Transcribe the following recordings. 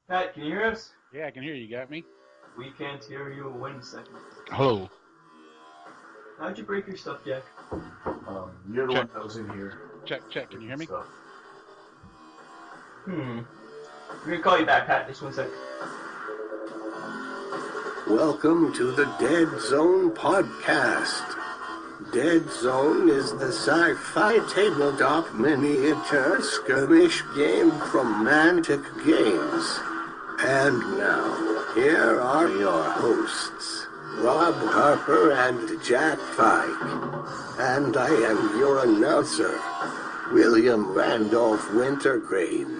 Pat, can you hear us? Yeah, I can hear you. Got me? We can't hear you. Wait a second. Hello. How'd you break your stuff, Jack? You're the Check. one that was in here. Check. Can you hear me? Stuff. We're gonna call you back, Pat. Just 1 sec. Welcome to the Deadzone podcast. Deadzone is the sci-fi tabletop miniature skirmish game from Mantic Games. And now, here are your hosts, Rob Harper and Jack Pike. And I am your announcer, William Randolph Wintergreen.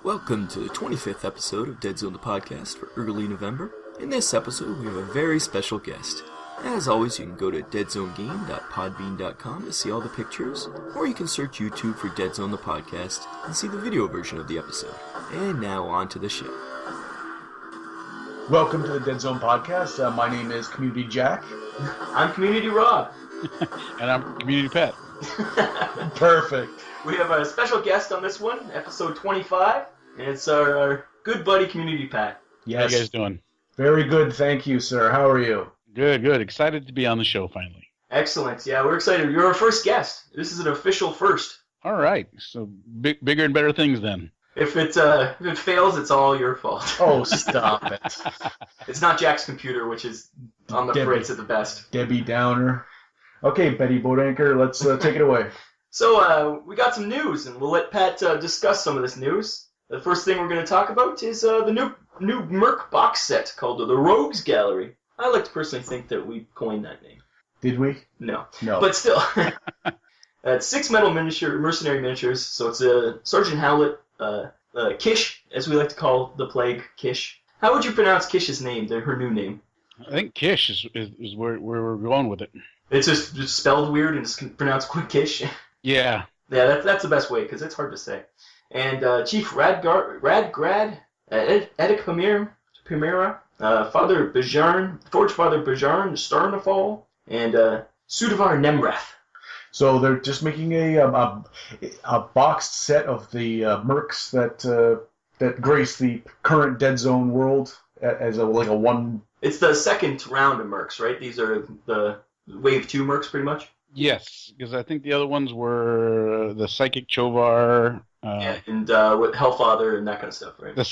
Welcome to the 25th episode of Deadzone the podcast for early November. In this episode, we have a very special guest. As always, you can go to deadzonegame.podbean.com to see all the pictures, or you can search YouTube for Deadzone the podcast and see the video version of the episode. And now on to the show. Welcome to the Deadzone podcast. My name is Community Jack. I'm Community Rob. And I'm Community Pat. Perfect. We have a special guest on this one, episode 25, and it's our good buddy Community Pat. How you guys doing? Very good, thank you, sir. How are you? Good. Excited to be on the show finally. Excellent. Yeah, we're excited. You're our first guest. This is an official first. All right. So bigger and better things then. If it fails, it's all your fault. Oh, stop it. It's not Jack's computer, which is on the fritz at the best. Debbie Downer. Okay, Betty Boatanker, let's take it away. So we got some news, and we'll let Pat discuss some of this news. The first thing we're going to talk about is the new Merc box set called the Rogues Gallery. I like to personally think that we coined that name. Did we? No. No. But still. It's 6 metal mercenary miniatures, so it's a Sergeant Howlett, Kish, as we like to call the Plague, Kish. How would you pronounce Kish's name, her new name? I think Kish is where we're going with it. It's just spelled weird and it's pronounced quick Kish. Yeah. Yeah, that's the best way, because it's hard to say. And Chief Radgrad, Edic Pamira, Father Bajarn, Forge Father Bajarn Starnafall, and Sudavar Nemrath. So they're just making a boxed set of the mercs that grace the current Deadzone world as a one. It's the second round of mercs, right? These are the Wave 2 mercs, pretty much? Yes, because I think the other ones were the Psychic Chovar. And with Hellfather and that kind of stuff, right? The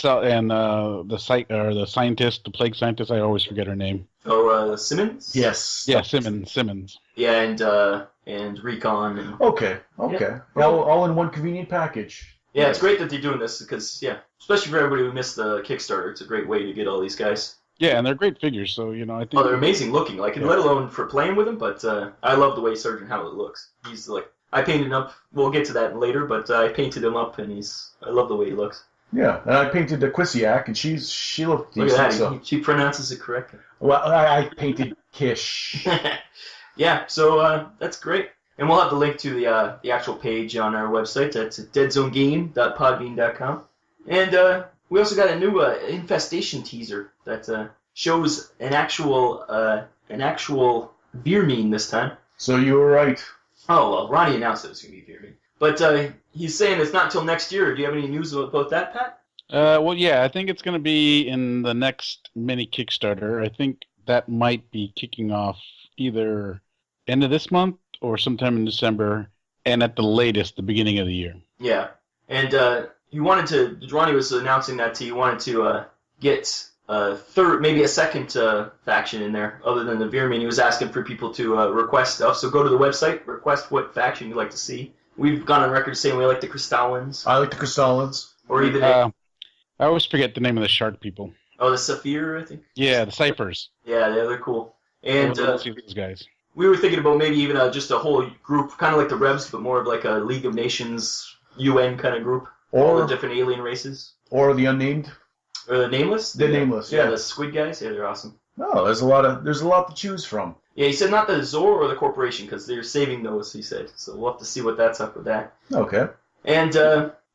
scientist, the plague scientist. I always forget her name. Oh, Simmons? Yes. Yeah, Simmons. Yeah, and Recon. And, Okay. Yeah. All in one convenient package. yeah, it's great that they're doing this because, especially for everybody who missed the Kickstarter, it's a great way to get all these guys. Yeah, and they're great figures, so, I think... Oh, they're amazing looking, let alone for playing with them, but I love the way Sergeant Howlett looks. He's I painted him up, we'll get to that later, but I painted him up, and I love the way he looks. Yeah, and I painted the Quisiak, and she looked decent. Look at that, so. she pronounces it correctly. Well, I painted Kish. Yeah, so that's great. And we'll have the link to the actual page on our website. That's at deadzonegame.podbean.com. And we also got a new infestation teaser that shows an actual Veermeen this time. So you were right. Oh, well, Ronnie announced it was going to be Veermeen. But he's saying it's not till next year. Do you have any news about that, Pat? Well, yeah, I think it's going to be in the next mini Kickstarter. I think that might be kicking off either end of this month or sometime in December, and at the latest, the beginning of the year. Yeah, and Ronnie was announcing that he wanted to get a second faction in there other than the Veermeen. He was asking for people to request stuff, so go to the website, request what faction you'd like to see. We've gone on record saying we like the Crystallans. I like the Crystallans. Or even I always forget the name of the shark people. Oh, the Saphir, I think? Yeah, the Ciphers. Yeah, they're cool. And Let's see those guys. We were thinking about maybe even just a whole group, kind of like the Revs, but more of like a League of Nations, UN kind of group. All the different alien races. Or the unnamed. Or the Nameless? The Nameless, yeah. The squid guys? Yeah, they're awesome. No, there's a lot to choose from. Yeah, he said not the Zor or the Corporation, because they're saving those, he said. So we'll have to see what that's up with that. Okay. And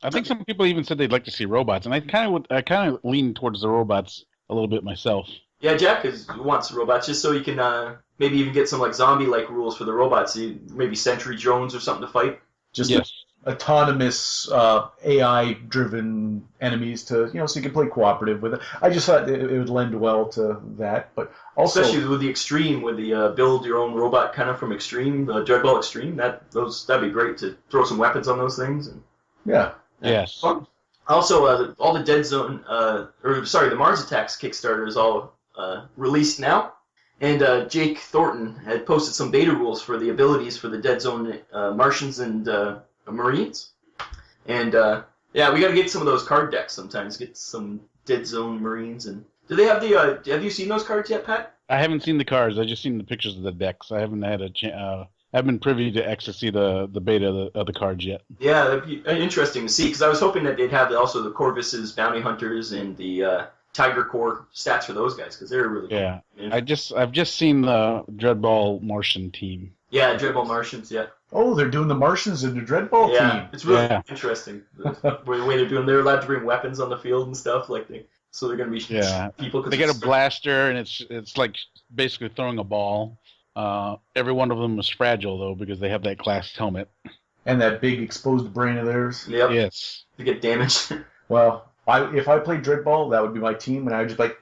I think some people even said they'd like to see robots, and I kind of lean towards the robots a little bit myself. Yeah, Jack wants robots just so you can maybe even get some like zombie-like rules for the robots. Maybe sentry drones or something to fight. Just yes. autonomous AI-driven enemies to so you can play cooperative with it. I just thought it would lend well to that, but also especially with the Extreme, with the build your own robot kind of from Extreme, Dreadball Extreme. That'd be great to throw some weapons on those things. And, yeah. Yes. Also, all the Deadzone, the Mars Attacks Kickstarter is all released now. And Jake Thornton had posted some beta rules for the abilities for the Deadzone Martians and Marines. And we got to get some of those card decks sometimes. Get some Deadzone Marines. And do they have the? Have you seen those cards yet, Pat? I haven't seen the cards. I just seen the pictures of the decks. I haven't had I haven't been privy to see the beta of the cards yet. Yeah, that'd be interesting to see because I was hoping that they'd have also the Corvus's Bounty Hunters and the Tiger Core stats for those guys because they're really cool. Yeah. I've just seen the Dreadball Martian team. Yeah, Dreadball Martians. Yeah. Oh, they're doing the Martians in the Dreadball team. Yeah, it's really interesting the way they're doing. They're allowed to bring weapons on the field and stuff so they're going to be people. They get a blaster and it's like basically throwing a ball. Every one of them is fragile though because they have that glass helmet and that big exposed brain of theirs. Yep. Yes. They get damaged. Well, if I played Dreadball, that would be my team, and I would just be like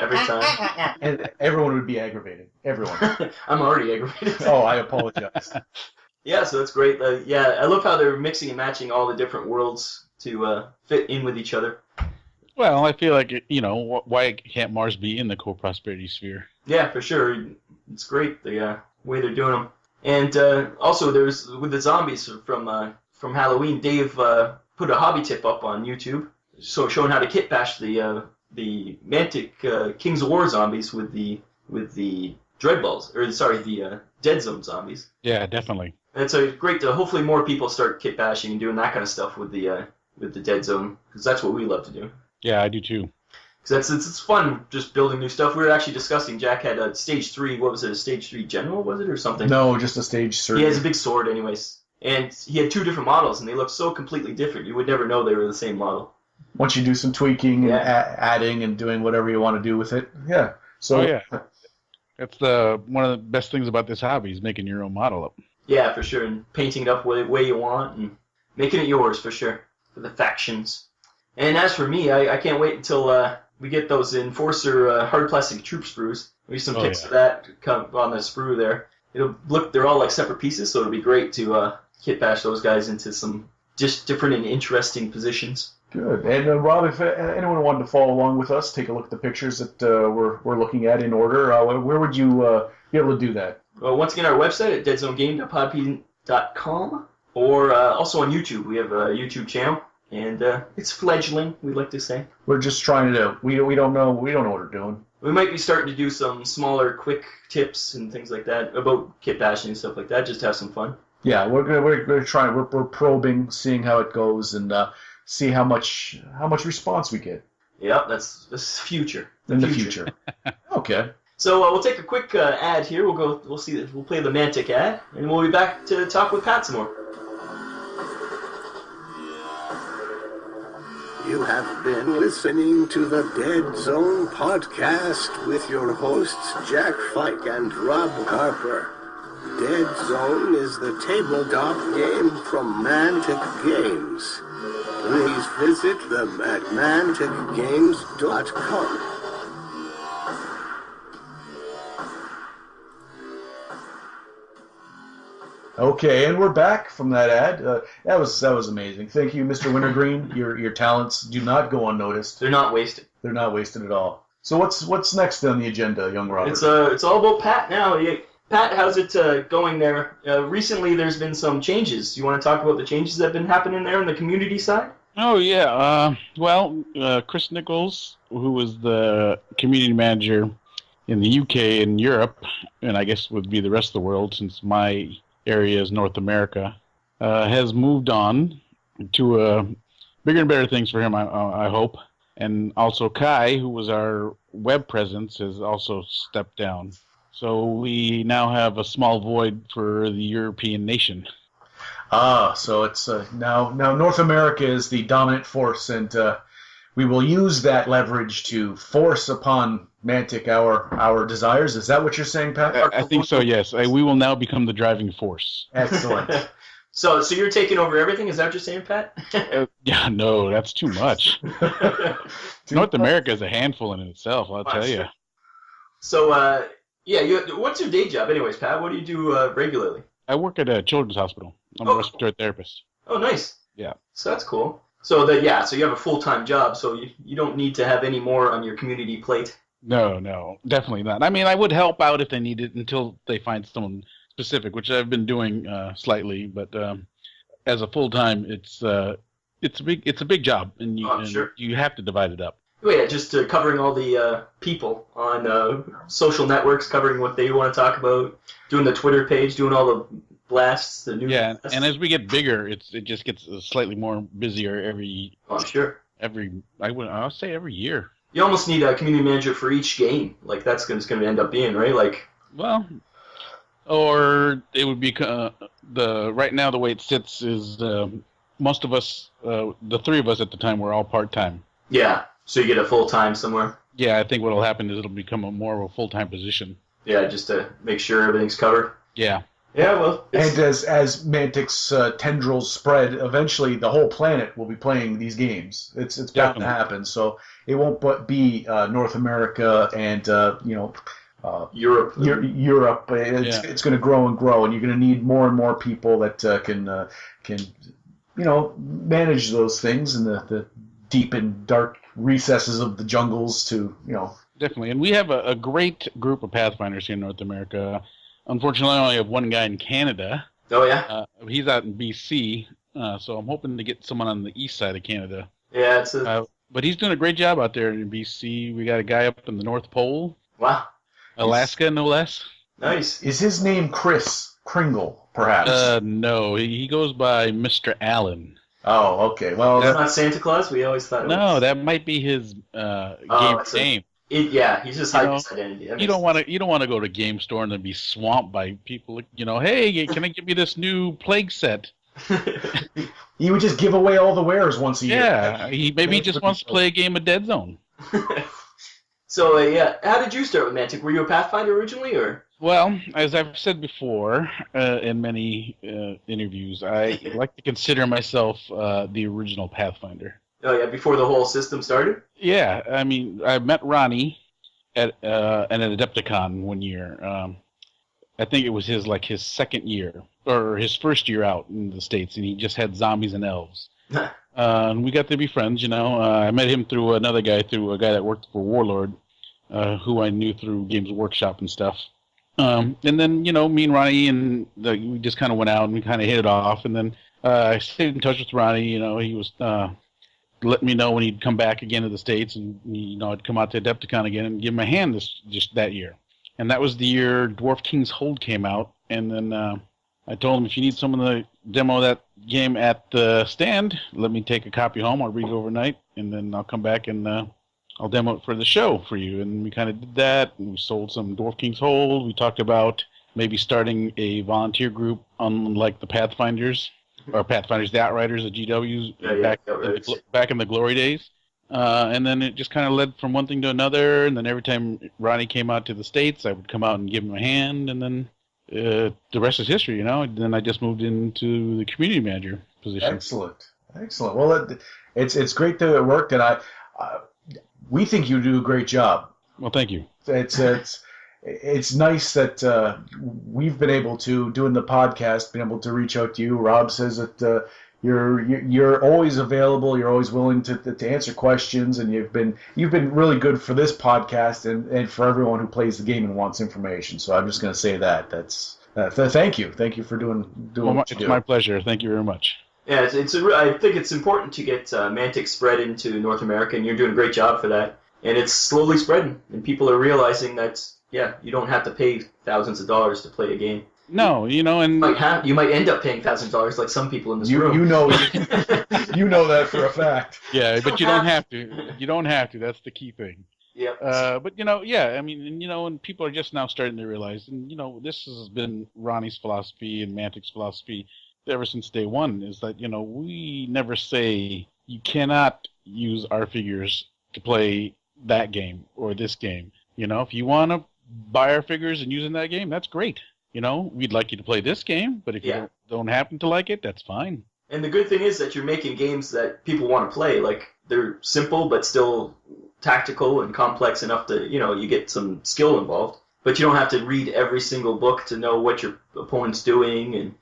every time, and everyone would be aggravated. Everyone. I'm already aggravated. Oh, I apologize. Yeah, so that's great. I love how they're mixing and matching all the different worlds to fit in with each other. Well, I feel like why can't Mars be in the co-prosperity sphere? Yeah, for sure. It's great the way they're doing them. And also, there's with the zombies from Halloween, Dave put a hobby tip up on YouTube, so showing how to kit bash the Mantic Kings of War zombies with the Dreadballs, the Deadzone zombies. Yeah, definitely. And it's great to hopefully more people start kit bashing and doing that kind of stuff with the Deadzone because that's what we love to do. Yeah, I do too. Because it's fun just building new stuff. We were actually discussing, Jack had a Stage 3, what was it, a Stage 3 General, was it, or something? No, just a Stage 3. He has a big sword anyways. And he had 2 different models, and they looked so completely different. You would never know they were the same model. Once you do some tweaking and adding and doing whatever you want to do with it, yeah. So that's one of the best things about this hobby is making your own model up. Yeah, for sure, and painting it up the way you want and making it yours for sure for the factions. And as for me, I can't wait until we get those Enforcer hard plastic troop sprues. There's some pics of that come on the sprue there. They're all like separate pieces, so it'll be great to kit bash those guys into some just different and interesting positions. Good. And Rob, if anyone wanted to follow along with us, take a look at the pictures that we're looking at in order. Where would you be able to do that? Well, once again, our website at deadzonegame.podbean.com, or also on YouTube. We have a YouTube channel, and it's fledgling, we like to say. We're just trying to. We don't know what we're doing. We might be starting to do some smaller, quick tips and things like that about kit bashing and stuff like that, just to have some fun. Yeah, we're trying. We're probing, seeing how it goes, and see how much response we get. Yep, that's future. In the future. Okay. So we'll take a quick ad here. We'll play the Mantic ad, and we'll be back to talk with Pat some more. You have been listening to the Deadzone podcast with your hosts Jack Fike and Rob Harper. Deadzone is the tabletop game from Mantic Games. Please visit them at manticgames.com. Okay, and we're back from that ad. That was amazing. Thank you, Mr. Wintergreen. Your talents do not go unnoticed. They're not wasted. They're not wasted at all. So what's next on the agenda, young Robert? It's all about Pat now. Pat, how's it going there? Recently, there's been some changes. You want to talk about the changes that have been happening there on the community side? Oh yeah. Chris Nichols, who was the community manager in the UK and Europe, and I guess would be the rest of the world since my area is North America, has moved on to bigger and better things for him, I hope. And also Kai, who was our web presence, has also stepped down. So we now have a small void for the European nation. So it's now North America is the dominant force, and we will use that leverage to force upon Mantic our desires. Is that what you're saying, Pat? I think so, yes. We will now become the driving force. Excellent. So you're taking over everything? Is that what you're saying, Pat? Yeah, no, that's too much. North America is a handful in itself, I'll tell you. So, what's your day job anyways, Pat? What do you do regularly? I work at a children's hospital. I'm a respiratory therapist. Oh, nice. Yeah. So that's cool. So you have a full-time job, so you don't need to have any more on your community plate. No, definitely not. I mean, I would help out if they needed until they find someone specific, which I've been doing slightly, but as a full-time, it's a big job, and you have to divide it up. Oh, yeah, just covering all the people on social networks, covering what they want to talk about, doing the Twitter page, doing all the blasts, the news. Yeah, blasts. and as we get bigger, it just gets slightly more busier every. Oh, I'm sure. I'll say every year. You almost need a community manager for each game. Like that's going to end up being right. Like. Well, or it would be right now the way it sits is most of us, the three of us at the time, were all part-time. Yeah. So you get a full-time somewhere? Yeah, I think what will happen is it'll become more of a full-time position. Yeah, just to make sure everything's covered? Yeah. Yeah, well... And as Mantic's tendrils spread, eventually the whole planet will be playing these games. It's bound to happen, so it won't but be North America and, Europe. Europe. It's going to grow and grow, and you're going to need more and more people that can manage those things in the deep and dark recesses of the jungles to, Definitely. And we have a great group of Pathfinders here in North America. Unfortunately, I only have one guy in Canada. Oh, yeah? He's out in BC, so I'm hoping to get someone on the east side of Canada. Yeah, but he's doing a great job out there in BC. We got a guy up in the North Pole. Wow. Alaska, no less. Nice. Is his name Chris Kringle, perhaps? No, he goes by Mr. Allen. Oh, okay. Well, that's not Santa Claus? We always thought it was. No, that might be his game name. He's just hiding his identity. You don't want to go to a game store and then be swamped by people. Hey, can I give you this new Plague set? He would just give away all the wares once a year. Yeah, he just wants to play a game of Deadzone. So, how did you start with Mantic? Were you a Pathfinder originally, or? Well, as I've said before in many interviews, I like to consider myself the original Pathfinder. Oh, yeah, before the whole system started? Yeah, I mean, I met Ronnie at an Adepticon one year. I think it was his second year, or his first year out in the States, and he just had zombies and elves. And we got to be friends, I met him through a guy that worked for Warlord, who I knew through Games Workshop and stuff. And then, me and Ronnie, we just kind of went out and we kind of hit it off. And then I stayed in touch with Ronnie. He was letting me know when he'd come back again to the States, and I'd come out to Adepticon again and give him a hand just that year. And that was the year Dwarf King's Hold came out. And then I told him, if you need someone to demo that game at the stand, let me take a copy home. I'll read it overnight, and then I'll come back and I'll demo it for the show for you. And we kind of did that, and we sold some Dwarf King's Hold. We talked about maybe starting a volunteer group unlike the Pathfinders, or Pathfinders, the Outriders, the GWs, back in the glory days. And then it just kind of led from one thing to another, and then every time Ronnie came out to the States, I would come out and give him a hand, and then the rest is history, Then I just moved into the community manager position. Excellent. Well, it's great that it worked, and we think you do a great job. Well, thank you. It's nice that we've been able to, doing the podcast, been able to reach out to you. Rob says that you're always available. You're always willing to answer questions, and you've been really good for this podcast and for everyone who plays the game and wants information. So I'm just going to say that. Thank you for doing what you do. It's my pleasure. Thank you very much. Yeah, I think it's important to get Mantic spread into North America, and you're doing a great job for that. And it's slowly spreading, and people are realizing that, you don't have to pay thousands of dollars to play a game. No, and you might end up paying thousands of dollars, like some people in this room. You know that for a fact. Yeah, but you don't have to. You don't have to. That's the key thing. Yeah. But and people are just now starting to realize, and this has been Ronnie's philosophy and Mantic's philosophy ever since day one, is that we never say you cannot use our figures to play that game or this game. If you want to buy our figures and use in that game, that's great. we'd like you to play this game, but if you don't happen to like it, that's fine. And the good thing is that you're making games that people want to play. Like, they're simple but still tactical and complex enough to, you get some skill involved. But you don't have to read every single book to know what your opponent's doing. And,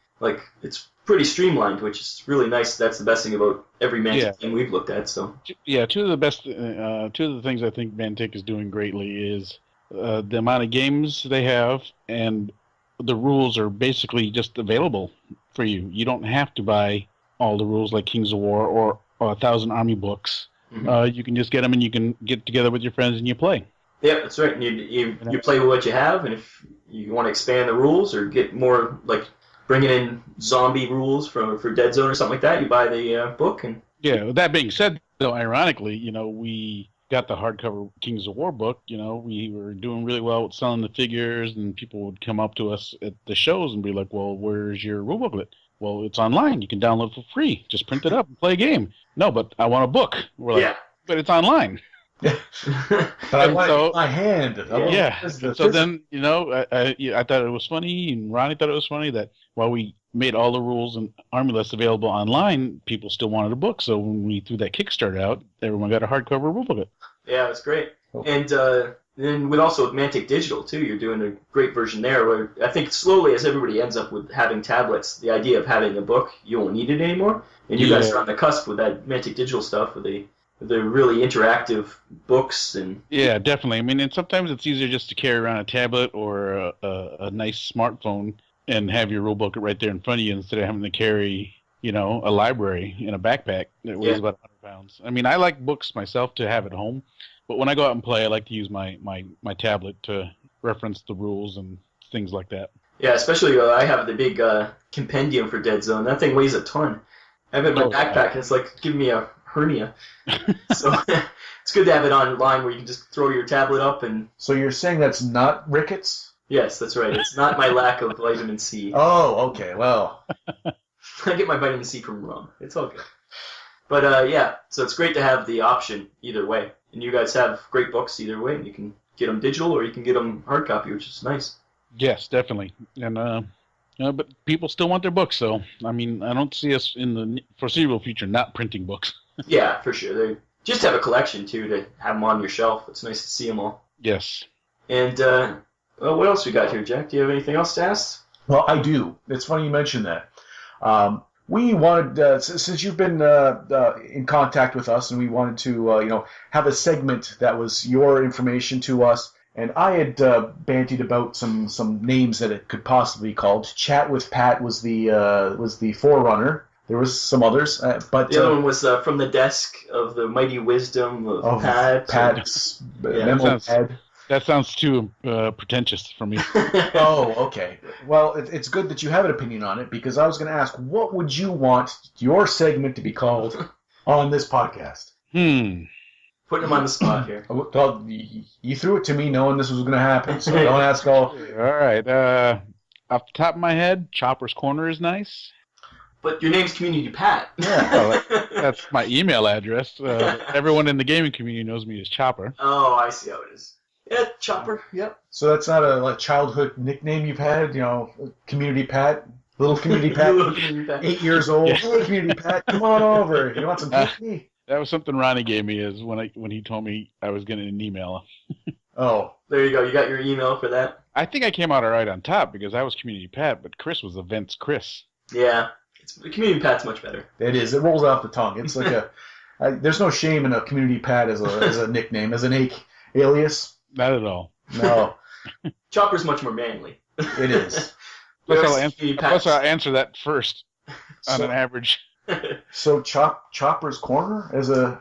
it's pretty streamlined, which is really nice. That's the best thing about every Mantic game we've looked at. So yeah, two of the things I think Mantic is doing greatly is the amount of games they have, and the rules are basically just available for you. You don't have to buy all the rules like Kings of War or 1,000 Army books. Mm-hmm. You can just get them, and you can get together with your friends and you play. Yeah, that's right. And you play with what you have, and if you want to expand the rules or get more, bringing in zombie rules for Deadzone or something like that, you buy the book. And yeah, with that being said, though, ironically, we got the hardcover Kings of War book. We were doing really well with selling the figures, and people would come up to us at the shows and be like, well, where's your rule booklet? Well, it's online. You can download it for free. Just print it up and play a game. No, but I want a book. We're like, but it's online. But I want my hand. So then, I thought it was funny, and Ronnie thought it was funny that while we made all the rules and army lists available online, people still wanted a book. So when we threw that Kickstarter out, everyone got a hardcover rule booklet. Yeah, it's great. And then with Mantic Digital, too, you're doing a great version there, where I think slowly as everybody ends up with having tablets, the idea of having a book, you won't need it anymore. And you guys are on the cusp with that Mantic Digital stuff, with the really interactive books. And yeah, definitely. I mean, and sometimes it's easier just to carry around a tablet or a nice smartphone and have your rule book right there in front of you instead of having to carry, a library in a backpack that weighs about 100 pounds. I mean, I like books myself to have at home, but when I go out and play, I like to use my tablet to reference the rules and things like that. Yeah, especially I have the big compendium for Deadzone. That thing weighs a ton. I have it in my backpack, and it's like giving me a hernia. So it's good to have it online where you can just throw your tablet up and... So you're saying that's not rickets? Yes, that's right. It's not my lack of vitamin C. Oh, okay. Well, I get my vitamin C from rum. It's all good. But so it's great to have the option either way. And you guys have great books either way. You can get them digital or you can get them hard copy, which is nice. Yes, definitely. And but people still want their books, so I mean, I don't see us in the foreseeable future not printing books. Yeah, for sure. They just have a collection too to have them on your shelf. It's nice to see them all. Yes. And what else we got here, Jack? Do you have anything else to ask? Well, I do. It's funny you mentioned that. We wanted, since you've been in contact with us, and we wanted to, have a segment that was your information to us. And I had bantied about some names that it could possibly be called. Chat with Pat was the forerunner. There was some others, but the other one was from the desk of the mighty wisdom of Pat. Pat's memo pad. That sounds too pretentious for me. Oh, okay. Well, it's good that you have an opinion on it, because I was going to ask, what would you want your segment to be called on this podcast? Putting him on the spot here. Well, you threw it to me knowing this was going to happen, so don't ask all. All right. Off the top of my head, Chopper's Corner is nice. But your name's Community Pat. Yeah, well, that's my email address. Everyone in the gaming community knows me as Chopper. Oh, I see how it is. Yeah, Chopper, yep. So that's not a childhood nickname you've had, Community Pat? Little Community Pat? Little Community Pat. 8 years old. Yeah. Hey, Community Pat, come on over. You want some tea? That was something Ronnie gave me is when he told me I was getting an email. Oh. There you go. You got your email for that? I think I came out all right on top because I was Community Pat, but Chris was Events Chris. Yeah. Community Pat's much better. It is. It rolls off the tongue. It's like there's no shame in a Community Pat as a nickname, as an alias. Not at all. No. Chopper's much more manly. It is. Plus I'll answer that first on an average. So Chopper's Corner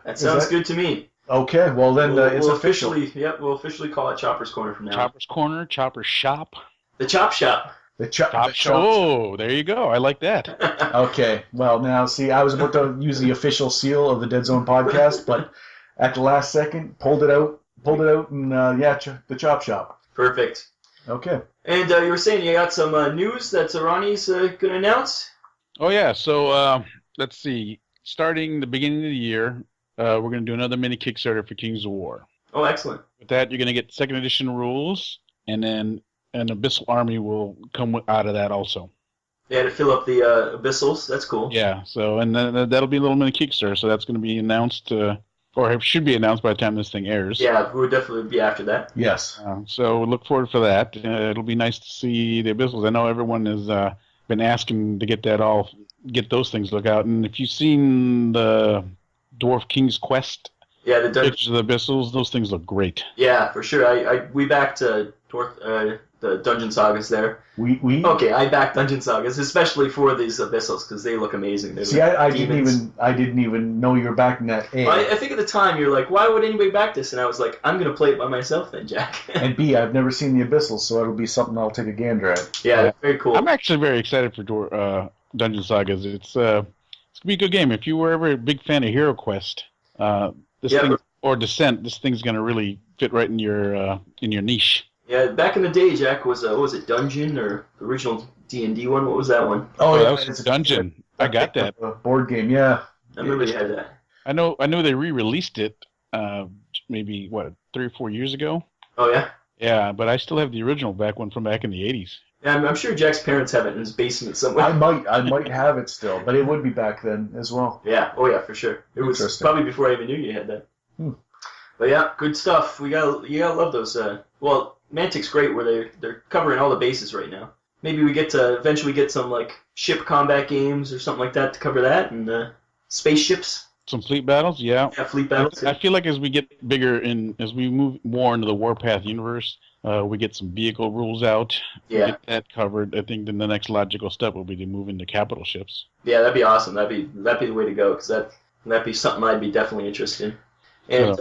That sounds good to me. Okay, well then it's we'll official. We'll officially call it Chopper's Corner from now. Chopper's Corner, Chopper's Shop. The Chop Shop. The Chop Shop. Oh, there you go. I like that. Okay, well now see, I was about to use the official seal of the Deadzone podcast, but at the last second, pulled it out, and the Chop Shop. Perfect. Okay. And you were saying you got some news that Ronnie's going to announce? Oh yeah, so let's see. Starting the beginning of the year, we're going to do another mini Kickstarter for Kings of War. Oh, excellent. With that, you're going to get second edition rules, and then an Abyssal army will come out of that also. Yeah, to fill up the Abyssals. That's cool. Yeah, so and then that'll be a little mini Kickstarter, so that's going to be announced, or it should be announced by the time this thing airs. Yeah, we would definitely be after that. Yes. So look forward for that. It'll be nice to see the Abyssals. I know everyone has been asking to get those things to look out. And if you've seen the Dwarf King's Quest pictures of the Abyssals, those things look great. Yeah, for sure. We backed the Dungeon Sagas there. I backed Dungeon Sagas, especially for these Abyssals, because they look amazing. I didn't even know you were backing that. I think at the time you're like, why would anybody back this? And I was like, I'm gonna play it by myself then, Jack. And B, I've never seen the Abyssals, so it'll be something I'll take a gander at. Yeah, very cool. I'm actually very excited for Dungeon Sagas. It's gonna be a good game. If you were ever a big fan of Hero Quest, or Descent, this thing's gonna really fit right in your niche. Yeah, back in the day, Jack, was it Dungeon or the original D&D one? What was that one? Oh, that was Dungeon. I got that. Board game, yeah. I remember you had that. I know they re-released it maybe, 3 or 4 years ago? Oh, yeah? Yeah, but I still have the original one from back in the 80s. Yeah, I'm sure Jack's parents have it in his basement somewhere. I might have it still, but it would be back then as well. Yeah, oh yeah, for sure. It was probably before I even knew you had that. But yeah, good stuff. You gotta love those. Mantic's great where they're covering all the bases right now. Maybe we get to eventually get some like ship combat games or something like that to cover that, and spaceships. Some fleet battles, yeah. Yeah, fleet battles. I feel like as we get bigger as we move more into the Warpath universe, we get some vehicle rules out. Yeah. Get that covered. I think then the next logical step will be to move into capital ships. Yeah, that'd be awesome. That'd be the way to go, because that'd be something I'd be definitely interested in. And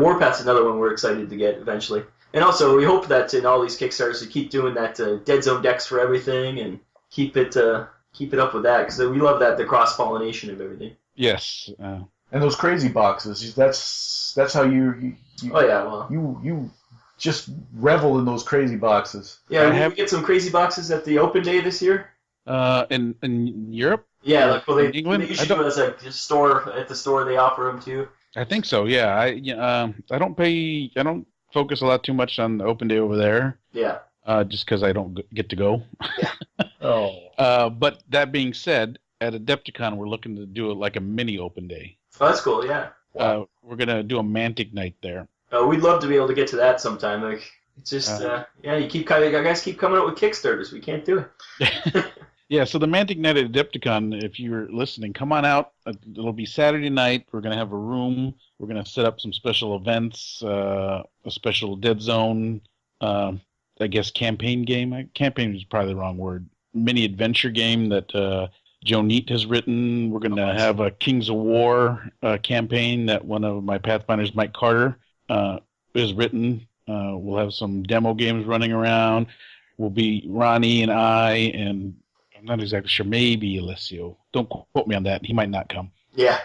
Warpath's another one we're excited to get eventually. And also, we hope that in all these Kickstarters, we keep doing that Deadzone decks for everything, and keep it up with that, because we love the cross-pollination of everything. Yes. And those crazy boxes, that's how you oh yeah, well. You just revel in those crazy boxes. Yeah, we get some crazy boxes at the open day this year. In Europe? Yeah, in England? They usually do it as a store at the store. They offer them too. I think so. Yeah, I don't focus a lot too much on the open day over there. Yeah. Just because I don't get to go. Yeah. But that being said, at Adepticon, we're looking to do like a mini open day. Oh, that's cool. Yeah. We're gonna do a Mantic night there. We'd love to be able to get to that sometime. Like, it's just, you guys keep coming up with Kickstarters. We can't do it. Yeah, so the Mantic Night at Adepticon, if you're listening, come on out. It'll be Saturday night. We're going to have a room. We're going to set up some special events, a special Deadzone, I guess, campaign game. Campaign is probably the wrong word. Mini adventure game that Joe Neat has written. We're going to have a Kings of War campaign that one of my Pathfinders, Mike Carter, has written. We'll have some demo games running around. We'll be Ronnie and I, and I'm not exactly sure, maybe Alessio. Don't quote me on that. He might not come. Yeah.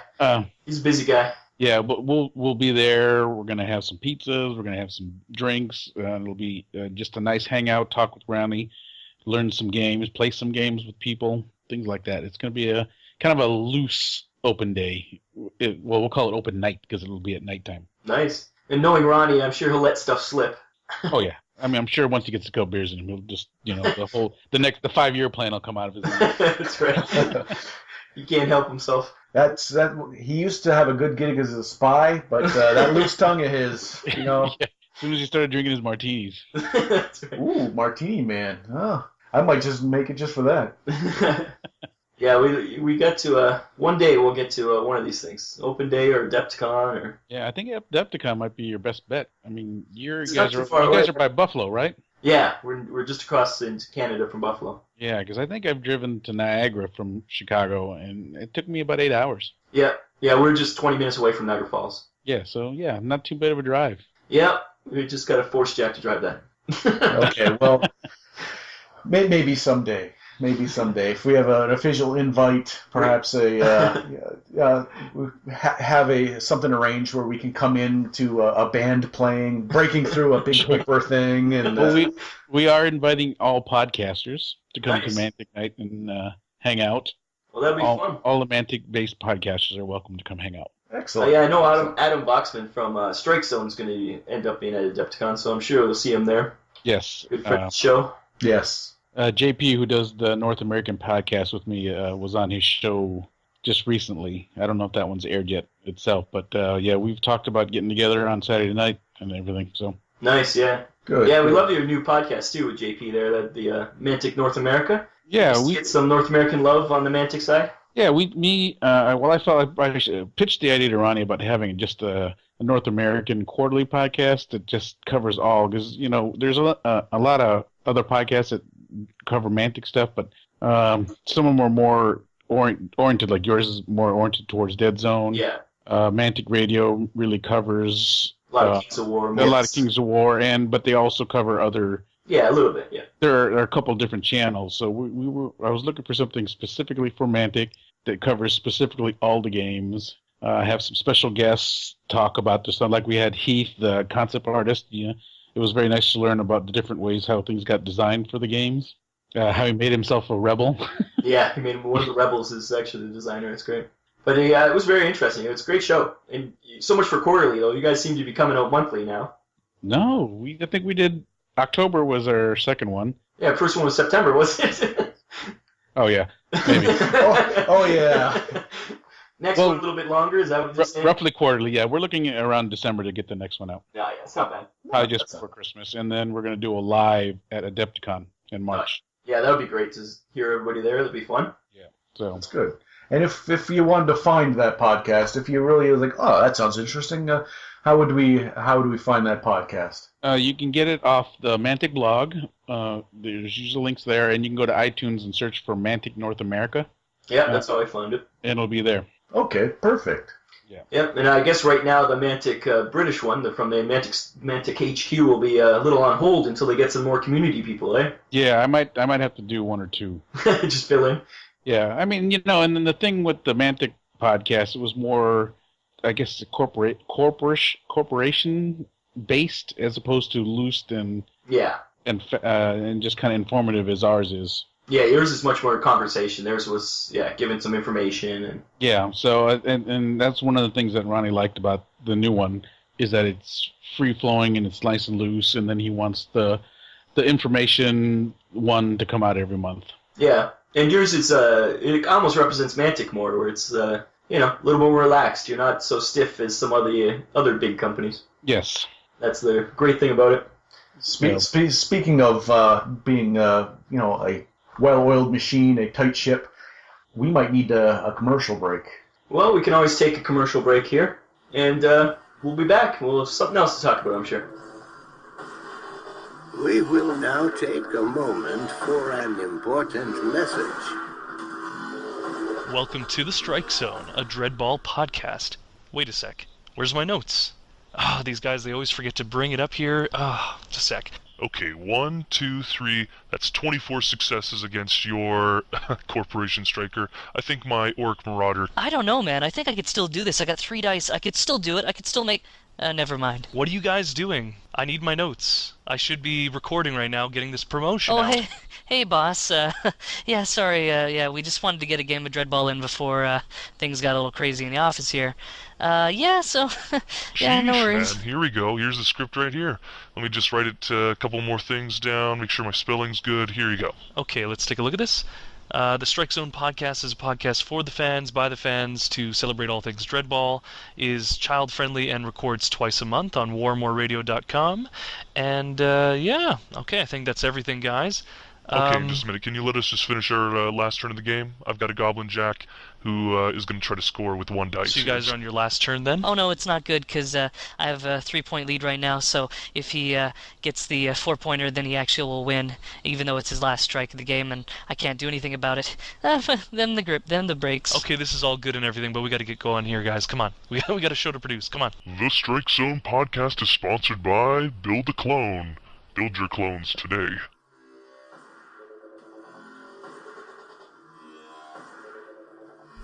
He's a busy guy. Yeah, but we'll be there. We're going to have some pizzas. We're going to have some drinks. It'll be just a nice hangout, talk with Ronnie, learn some games, play some games with people, things like that. It's going to be a kind of a loose open day. We'll call it open night because it'll be at nighttime. Nice. And knowing Ronnie, I'm sure he'll let stuff slip. Oh, yeah. I mean, I'm sure once he gets a couple beers in him, he'll just, the 5-year plan will come out of his mouth. That's right. He can't help himself. He used to have a good gig as a spy, but that loose tongue of his, Yeah. As soon as he started drinking his martinis. That's right. Ooh, martini man. Oh, I might just make it just for that. Yeah, we got to one day we'll get to one of these things, open day or Adepticon or. Yeah, I think Adepticon might be your best bet. I mean, you guys are by Buffalo, right? Yeah, we're just across into Canada from Buffalo. Yeah, because I think I've driven to Niagara from Chicago, and it took me about 8 hours. Yeah, we're just 20 minutes away from Niagara Falls. Yeah, so not too bad of a drive. Yeah, we just got to force Jack to drive that. Okay, well, maybe someday. Maybe someday, if we have an official invite, perhaps have something arranged where we can come in to a band playing, breaking through a big paper thing, and we are inviting all podcasters to come Nice. to Mantic Night and hang out. Well, that'd be fun. All the Mantic-based podcasters are welcome to come hang out. Excellent. Yeah, I know Adam Boxman from Strike Zone is going to end up being at Adepticon, so I'm sure we'll see him there. Yes. Good friend of the show. Yes. JP, who does the North American podcast with me, was on his show just recently. I don't know if that one's aired yet itself, but yeah, we've talked about getting together on Saturday night and everything. So Nice, yeah. Good. Yeah, we good. love your new podcast too with JP there, the Mantic North America. yeah, Just we get some North American love on the Mantic side. yeah I thought I pitched the idea to Ronnie about having just a North American quarterly podcast that just covers all, because there's a lot of other podcasts that cover Mantic stuff, but some of them are more oriented, like yours is more oriented towards Deadzone. Yeah, Mantic Radio really covers a lot of Kings of War. a lot of Kings of War, but they also cover other. Yeah, a little bit. Yeah. There are a couple of different channels, so I was looking for something specifically for Mantic that covers specifically all the games. Have some special guests talk about this. Like we had Heath, the concept artist. It was very nice to learn about the different ways how things got designed for the games. How he made himself a rebel. Yeah, I mean, one of the rebels is actually the designer. It's great. But it was very interesting. It's a great show. And so much for quarterly, though. You guys seem to be coming out monthly now. No, I think we did. October was our second one. Yeah, first one was September, wasn't it? Oh, yeah, maybe. Oh, yeah. Next one a little bit longer, is that what you're saying? Roughly quarterly, yeah. We're looking at around December to get the next one out. Yeah, it's not bad. Probably just before Christmas. And then we're going to do a live at Adepticon in March. Yeah, that would be great to hear everybody there. That'd be fun. Yeah, so That's good. And if you wanted to find that podcast, if you really was like, oh, that sounds interesting, how would we find that podcast? you can get it off the Mantic blog. There's usually links there, and you can go to iTunes and search for Mantic North America. Yeah, that's how I found it. And it'll be there. Okay, perfect. Yep, and I guess right now the Mantic British one, from the Mantic HQ, will be a little on hold until they get some more community people, eh? Yeah, I might have to do one or two. Just fill in. Yeah, I mean, and then the thing with the Mantic podcast, it was more, I guess, corporation based as opposed to loose and just kind of informative as ours is. Yeah, yours is much more conversation. Theirs was giving some information and. Yeah, so and that's one of the things that Ronnie liked about the new one is that it's free flowing and it's nice and loose, and then he wants the information one to come out every month. Yeah. And yours is it almost represents Mantic more, where it's a little more relaxed. You're not so stiff as some of the other big companies. Yes, that's the great thing about it. Speaking of being a well-oiled machine, a tight ship, we might need a commercial break. Well, we can always take a commercial break here, and we'll be back. We'll have something else to talk about, I'm sure. We will now take a moment for an important message. Welcome to the Strike Zone, a Dreadball podcast. Wait a sec. Where's my notes? These guys, they always forget to bring it up here. Just a sec. Okay, 1, 2, 3. That's 24 successes against your Corporation Striker. I think my Orc Marauder... I don't know, man. I think I could still do this. I got 3 dice. I could still do it. I could still make... never mind. What are you guys doing? I need my notes. I should be recording right now, getting this promotion out. Hey, boss. Yeah, sorry. We just wanted to get a game of Dreadball in before things got a little crazy in the office here. No worries. Man, here we go. Here's the script right here. Let me just write it a couple more things down, make sure my spelling's good. Here you go. Okay, let's take a look at this. The Strike Zone podcast is a podcast for the fans, by the fans, to celebrate all things Dreadball, is child-friendly and records twice a month on warmoreradio.com. And, okay, I think that's everything, guys. Okay, just a minute. Can you let us just finish our last turn of the game? I've got a Goblin Jack who is going to try to score with 1 dice. So you guys are on your last turn then? Oh, no, it's not good, because I have a 3-point lead right now, so if he gets the 4-pointer, then he actually will win, even though it's his last strike of the game, and I can't do anything about it. Then the breaks. Okay, this is all good and everything, but we got to get going here, guys. Come on. We got a show to produce. Come on. The Strike Zone podcast is sponsored by Build a Clone. Build your clones today.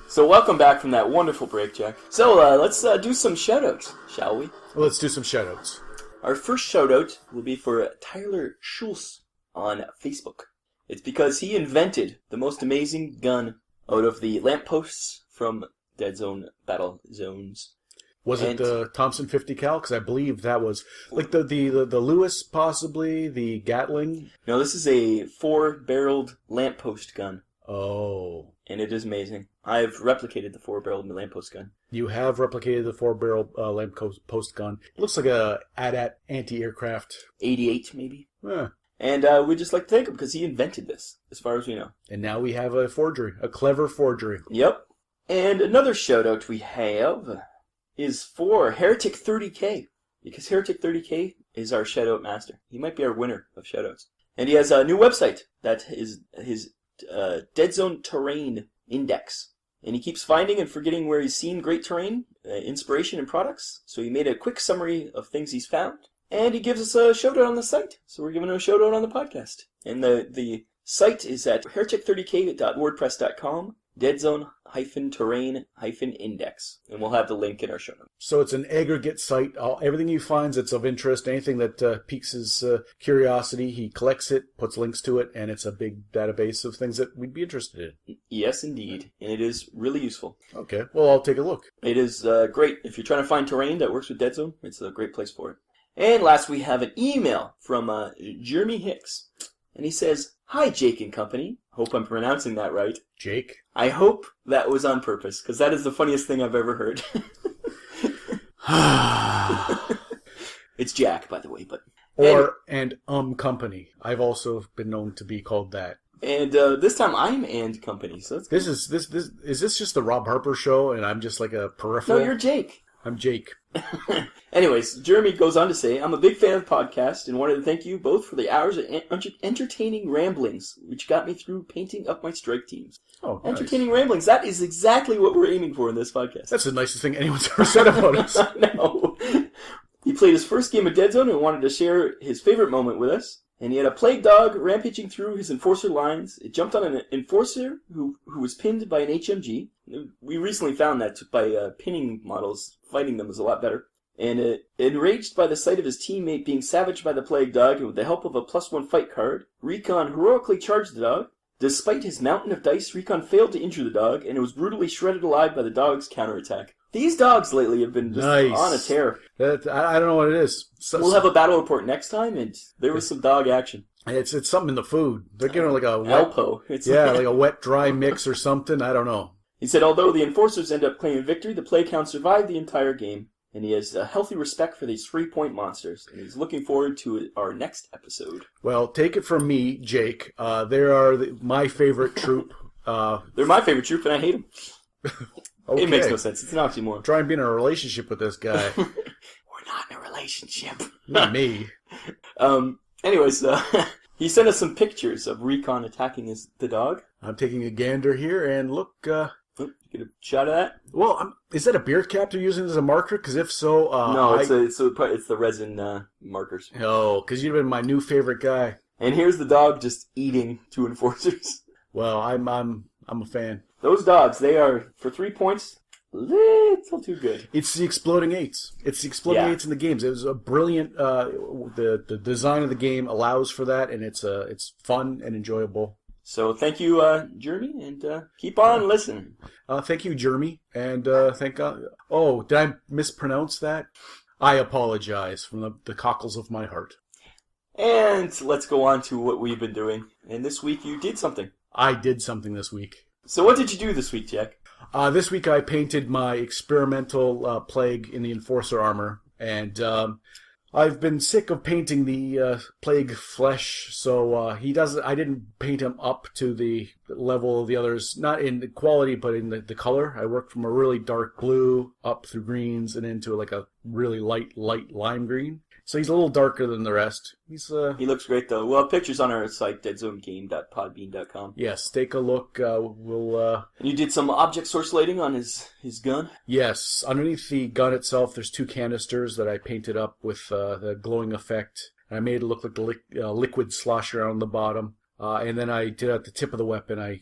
So welcome back from that wonderful break, Jack. So let's do some shoutouts, shall we? Let's do some shoutouts. Our first shoutout will be for Tyler Schultz on Facebook. It's because he invented the most amazing gun out of the lampposts from Deadzone Battle Zones. Was it the Thompson 50 cal? Because I believe that was like the Lewis, possibly the Gatling. No, this is a 4-barreled lamppost gun. Oh. And it is amazing. I've replicated the 4-barreled lamppost gun. You have replicated the 4-barrel lamppost gun. It looks like a AT-AT anti-aircraft. 88, maybe. Yeah. And we'd just like to thank him because he invented this, as far as we know. And now we have a forgery, a clever forgery. Yep. And another shout-out we have is for Heretic 30K, because Heretic 30K is our shout-out master. He might be our winner of shout-outs. And he has a new website that is his Deadzone Terrain Index. And he keeps finding and forgetting where he's seen great terrain, inspiration, and products. So he made a quick summary of things he's found. And he gives us a shout-out on the site. So we're giving him a shout-out on the podcast. And the site is at heretic30k.wordpress.com, deadzone-terrain-index. And we'll have the link in our show notes. So it's an aggregate site. Everything he finds that's of interest, anything that piques his curiosity, he collects it, puts links to it, and it's a big database of things that we'd be interested in. Yes, indeed. And it is really useful. Okay. Well, I'll take a look. It is great. If you're trying to find terrain that works with Deadzone, it's a great place for it. And last, we have an email from Jeremy Hicks. And he says, "Hi, Jake and company." Hope I'm pronouncing that right. Jake? I hope that was on purpose, because that is the funniest thing I've ever heard. It's Jack, by the way, but... company. I've also been known to be called that. And this time I'm and company, so that's good. Is this just the Rob Harper show, and I'm just like a peripheral? No, you're Jake. I'm Jake. Anyways, Jeremy goes on to say, "I'm a big fan of the podcast and wanted to thank you both for the hours of entertaining ramblings, which got me through painting up my strike teams." Oh, nice. Entertaining ramblings. That is exactly what we're aiming for in this podcast. That's the nicest thing anyone's ever said about us. I know. He played his first game of Deadzone and wanted to share his favorite moment with us. And he had a plague dog rampaging through his enforcer lines. It jumped on an enforcer who was pinned by an HMG. We recently found that by pinning models, fighting them was a lot better. And enraged by the sight of his teammate being savaged by the plague dog, and with the help of a +1 fight card, Recon heroically charged the dog. Despite his mountain of dice, Recon failed to injure the dog, and it was brutally shredded alive by the dog's counterattack. These dogs lately have been just on a tear. I don't know what it is. We'll have a battle report next time, and there was some dog action. It's something in the food. They're giving like a wet, Alpo. Like a wet-dry mix or something. I don't know. He said, although the enforcers end up claiming victory, the play count survived the entire game, and he has a healthy respect for these 3-point monsters, and he's looking forward to our next episode. Well, take it from me, Jake. They are my favorite troop. They're my favorite troop, and I hate them. Okay. It makes no sense. It's an oxymoron. Try and be in a relationship with this guy. We're not in a relationship. Not me. Anyways, he sent us some pictures of Recon attacking the dog. I'm taking a gander here, and look. You get a shot of that? Well, is that a beer cap they're using as a marker? Because if so, no, it's the resin markers. Oh, because you've been my new favorite guy. And here's the dog just eating 2 enforcers. Well, I'm a fan. Those dogs, they are, for 3 points, little too good. It's the exploding 8s. It's the exploding 8s in the games. It was a brilliant. The design of the game allows for that, and it's fun and enjoyable. So thank you, Jeremy, and keep on listening. Thank you, Jeremy, and thank God. Oh, did I mispronounce that? I apologize from the cockles of my heart. And let's go on to what we've been doing. And this week you did something. I did something this week. So what did you do this week, Jack? This week I painted my experimental plague in the Enforcer armor, and I've been sick of painting the plague flesh, so I didn't paint him up to the level of the others, not in the quality, but in the color. I worked from a really dark blue up through greens and into like a really light lime green. So he's a little darker than the rest. He looks great, though. We'll have pictures on our site, deadzonegame.podbean.com. Yes, take a look. And you did some object source lighting on his gun? Yes. Underneath the gun itself, there's 2 canisters that I painted up with the glowing effect. And I made it look like the liquid slosher on the bottom. And then I did at the tip of the weapon, I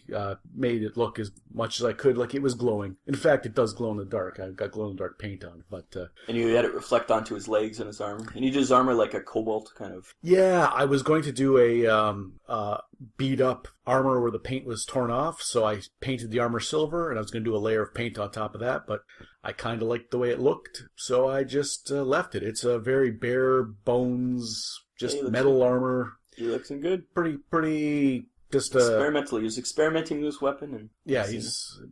made it look as much as I could like it was glowing. In fact, it does glow in the dark. I've got glow-in-the-dark paint on. But And you had it reflect onto his legs and his armor. And you did his armor like a cobalt kind of. yeah, I was going to do a beat-up armor where the paint was torn off, so I painted the armor silver, and I was going to do a layer of paint on top of that, but I kind of liked the way it looked, so I just left it. It's a very bare bones, just metal armor. He looks good. Pretty, just experimental. He was experimenting with this weapon, and yeah,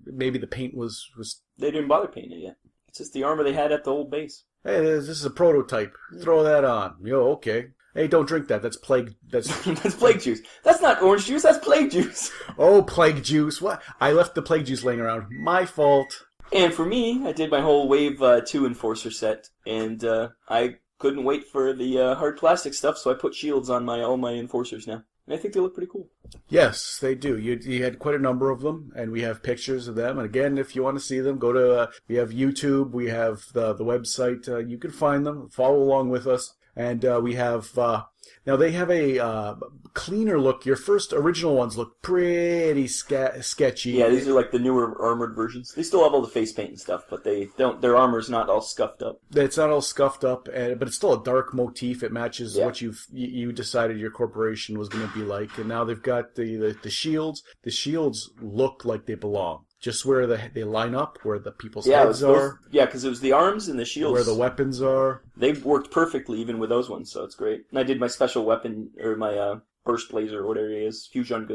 maybe the paint was. They didn't bother painting it yet. It's just the armor they had at the old base. Hey, this is a prototype. Throw that on. Yo, okay. Hey, don't drink that. That's plague. That's that's plague juice. That's not orange juice. That's plague juice. Oh, plague juice. What? I left the plague juice laying around. My fault. And for me, I did my whole Wave 2 Enforcer set, and I couldn't wait for the hard plastic stuff, so I put shields on all my Enforcers now. And I think they look pretty cool. Yes, they do. You had quite a number of them, and we have pictures of them. And again, if you want to see them, go to, we have YouTube, we have the website. You can find them, follow along with us. And we have, now they have a cleaner look. Your first original ones look pretty sketchy. Yeah, these are like the newer armored versions. They still have all the face paint and stuff, but their armor's not all scuffed up. It's not all scuffed up, but it's still a dark motif. It matches what you decided your corporation was going to be like. And now they've got the shields. The shields look like they belong. Just where they line up, where the people's heads are. Yeah, because it was the arms and the shields. Where the weapons are. They worked perfectly even with those ones, so it's great. And I did my special weapon, or my burst blazer, or whatever it is, fusion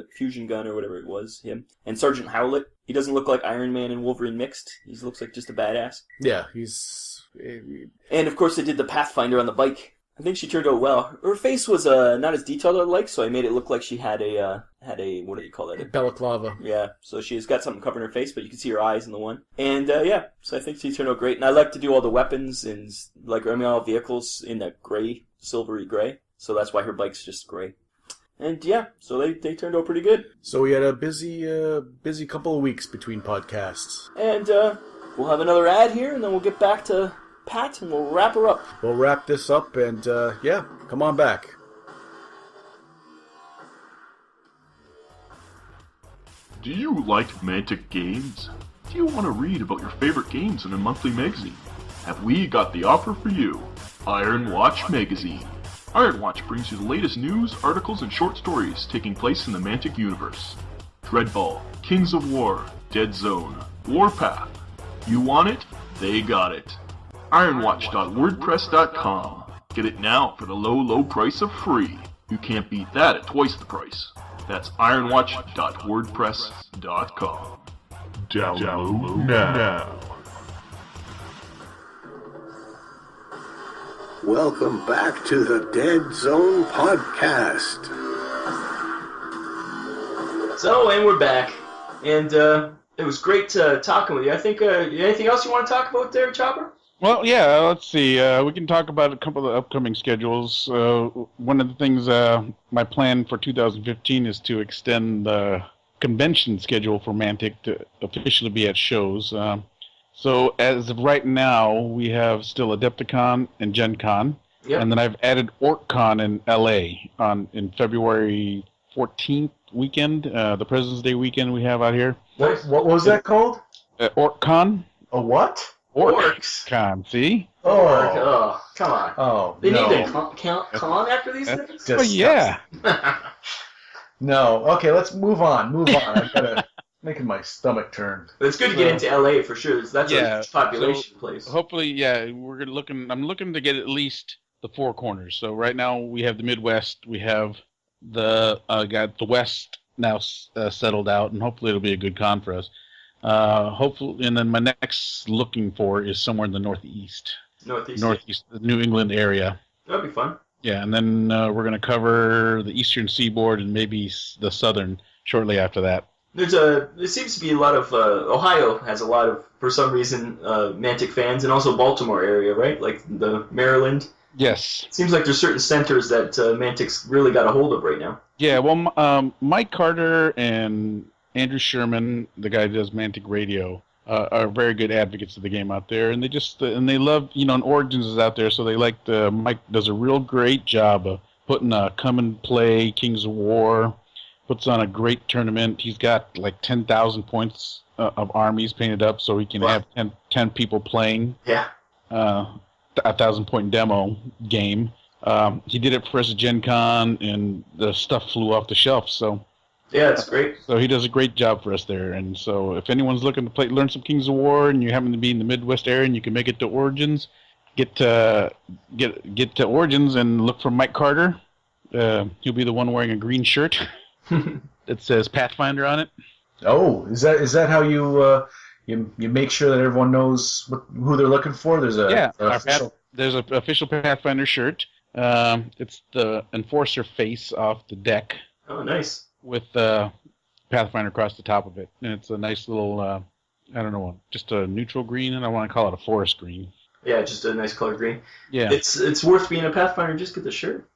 gun, or whatever it was, him. And Sergeant Howlett, he doesn't look like Iron Man and Wolverine mixed. He looks like just a badass. Yeah, he's... And of course I did the Pathfinder on the bike. I think she turned out well. Her face was not as detailed as I like, so I made it look like she had a what do you call it? Balaclava. Yeah, so she's got something covering her face, but you can see her eyes in the one. And yeah, so I think she turned out great. And I like to do all the weapons and all vehicles in that gray, silvery gray. So that's why her bike's just gray. And yeah, so they turned out pretty good. So we had a busy couple of weeks between podcasts. And we'll have another ad here, and then we'll get back to Pat, and we'll wrap her up. We'll wrap this up, and yeah, come on back. Do you like Mantic games? Do you want to read about your favorite games in a monthly magazine? Have we got the offer for you? Iron Watch Magazine. Iron Watch brings you the latest news, articles, and short stories taking place in the Mantic universe. Dreadball, Kings of War, Deadzone, Warpath. You want it? They got it. ironwatch.wordpress.com. Get it now for the low price of free. You can't beat that at twice the price. That's ironwatch.wordpress.com. Download now. Welcome back to the Deadzone podcast. So, and we're back. And it was great talking with you. I think, anything else you want to talk about there, Chopper? Well, yeah, let's see. We can talk about a couple of upcoming schedules. One of the things, my plan for 2015 is to extend the convention schedule for Mantic to officially be at shows. So as of right now, we have still Adepticon and Gen Con. Yep. And then I've added OrcCon in LA in February 14th weekend, the President's Day weekend we have out here. What was that called? OrcCon. A what? OrcCon, see? Oh, come on. Oh, They no. need to come on after these things? Oh, yeah. No. Okay, let's move on. I gotta making my stomach turn. But it's good to get into LA for sure. That's a population place. Hopefully, yeah, I'm looking to get at least the four corners. So right now we have the Midwest, we have got the West now settled out, and hopefully it'll be a good con for us. Hopefully, and then my next looking for is somewhere in the Northeast, the New England area. That'd be fun. Yeah, and then we're going to cover the Eastern Seaboard and maybe the Southern shortly after that. There seems to be a lot of Ohio has a lot of, for some reason, Mantic fans, and also Baltimore area, right? Like the Maryland. Yes. It seems like there's certain centers that Mantic's really got a hold of right now. Yeah, well, Mike Carter and Andrew Sherman, the guy who does Mantic Radio, are very good advocates of the game out there, and they love, and Origins is out there, so they like Mike does a real great job of putting Come and Play, Kings of War, puts on a great tournament. He's got like 10,000 points of armies painted up, so he can have 10 people playing. Yeah. 1,000-point demo game. He did it for us at Gen Con, and the stuff flew off the shelf. So yeah, it's great. So he does a great job for us there. And so if anyone's looking to learn some Kings of War, and you happen to be in the Midwest area and you can make it to Origins, get to Origins and look for Mike Carter. He'll be the one wearing a green shirt that says Pathfinder on it. Oh, is that how you make sure that everyone knows who they're looking for? There's there's an official Pathfinder shirt. It's the Enforcer face off the deck. Oh, nice. With Pathfinder across the top of it, and it's a nice little I don't know, just a neutral green, and I want to call it a forest green. Yeah, just a nice color green. Yeah, it's worth being a Pathfinder. Just get the shirt.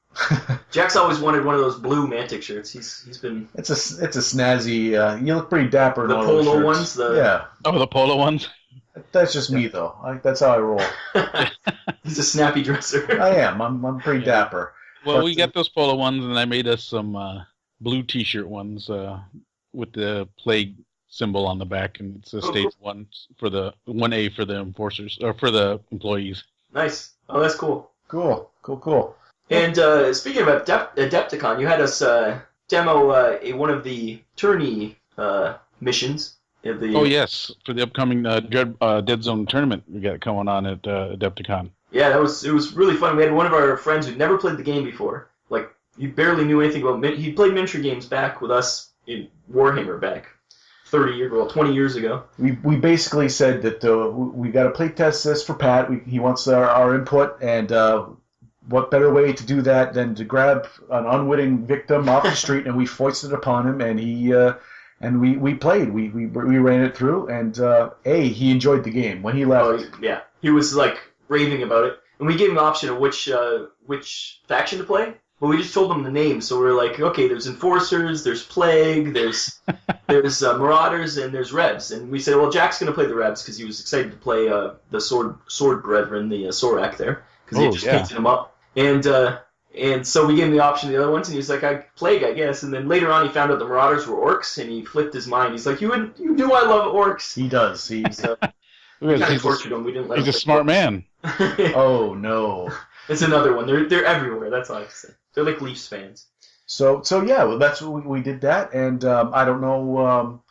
Jack's always wanted one of those blue Mantic shirts. He's been. It's a snazzy. You look pretty dapper in all those shirts. The polo ones. Oh, the polo ones. That's just me though. That's how I roll. He's a snappy dresser. I am. I'm pretty dapper. Well, we got those polo ones, and I made us some blue T-shirt ones with the plague symbol on the back, and it's a stage 1 for the 1A for the enforcers or for the employees. Nice. Oh, that's cool. Cool. And speaking of Adepticon, you had us demo one of the tourney missions. Oh yes, for the upcoming Deadzone tournament we got going on at Adepticon. Yeah, it was really fun. We had one of our friends who'd never played the game before. Like, he barely knew anything about he played miniature games back with us in Warhammer back 20 years ago. We basically said that we got to play test this for Pat. He wants our input, and what better way to do that than to grab an unwitting victim off the street, and we foisted it upon him, and we played. We ran it through, and he enjoyed the game when he left. Oh, yeah, he was like raving about it, and we gave him the option of which faction to play. But we just told him the name, so we were like, okay, there's Enforcers, there's Plague, there's Marauders, and there's Rebs. And we said, well, Jack's going to play the Rebs because he was excited to play the Sword Brethren, the Sorak there, because he just painted them up. And so we gave him the option of the other ones, and he was like, Plague, I guess. And then later on, he found out the Marauders were orcs, and he flipped his mind. He's like, you knew I love orcs. He does. He's we kind of tortured him. We didn't let him. He's a smart man. Oh no. It's another one. They're everywhere. That's all I have to say. They're like Leafs fans. So yeah, well, that's what we did that, and I don't know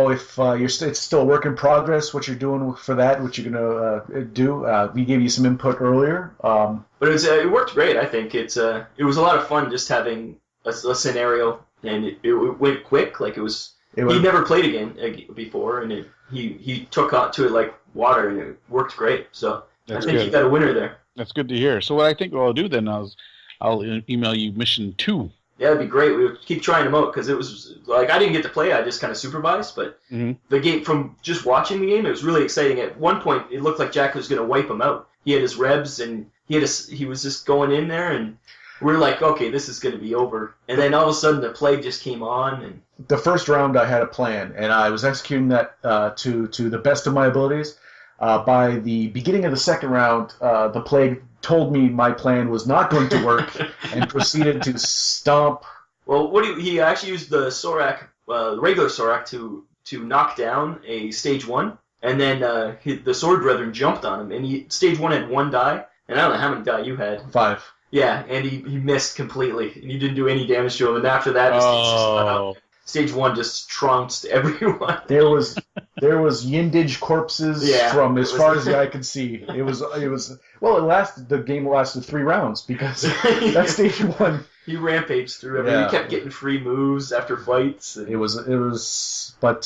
if it's still a work in progress. What you're doing for that? What you're gonna do? We gave you some input earlier. But it worked great. I think it was a lot of fun just having a scenario, and it went quick. Like he'd never played a game before, and he took to it like water, and it worked great. So I think you got a winner there. That's good to hear. So what I think I'll do then is I'll email you mission 2. Yeah, that'd be great. We would keep trying them out because it was like I didn't get to play. I just kind of supervised, but the game, from just watching the game, it was really exciting. At one point, it looked like Jack was going to wipe him out. He had his Rebs, and he was just going in there, and we're like, okay, this is going to be over. And then all of a sudden, the plague just came on. And the first round, I had a plan, and I was executing that to the best of my abilities. By the beginning of the second round, the plague told me my plan was not going to work and proceeded to stomp. Well, he actually used the Sorak, regular Sorak, to knock down a stage 1, and then the Sword Brethren jumped on him, and stage 1 had 1 die, and I don't know how many die you had. 5. Yeah, and he missed completely, and he didn't do any damage to him, and after that, stage 1 just trounced everyone. There was Yindage corpses from as far as the eye could see. It was the game lasted 3 rounds because that stage 1. He rampaged through everything. Yeah. He kept getting free moves after fights. And it was, but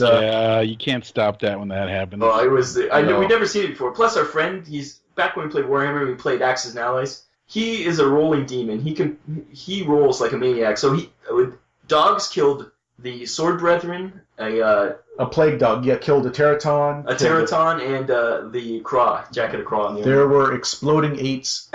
you can't stop that when that happens. Oh, it was. We'd never seen it before. Plus, our friend, he's back when we played Warhammer. We played Axis and Allies. He is a rolling demon. He rolls like a maniac. So dogs killed the Sword Brethren, a plague dog, killed a Teraton. And the Craw, Jacket of Craw. There were exploding 8s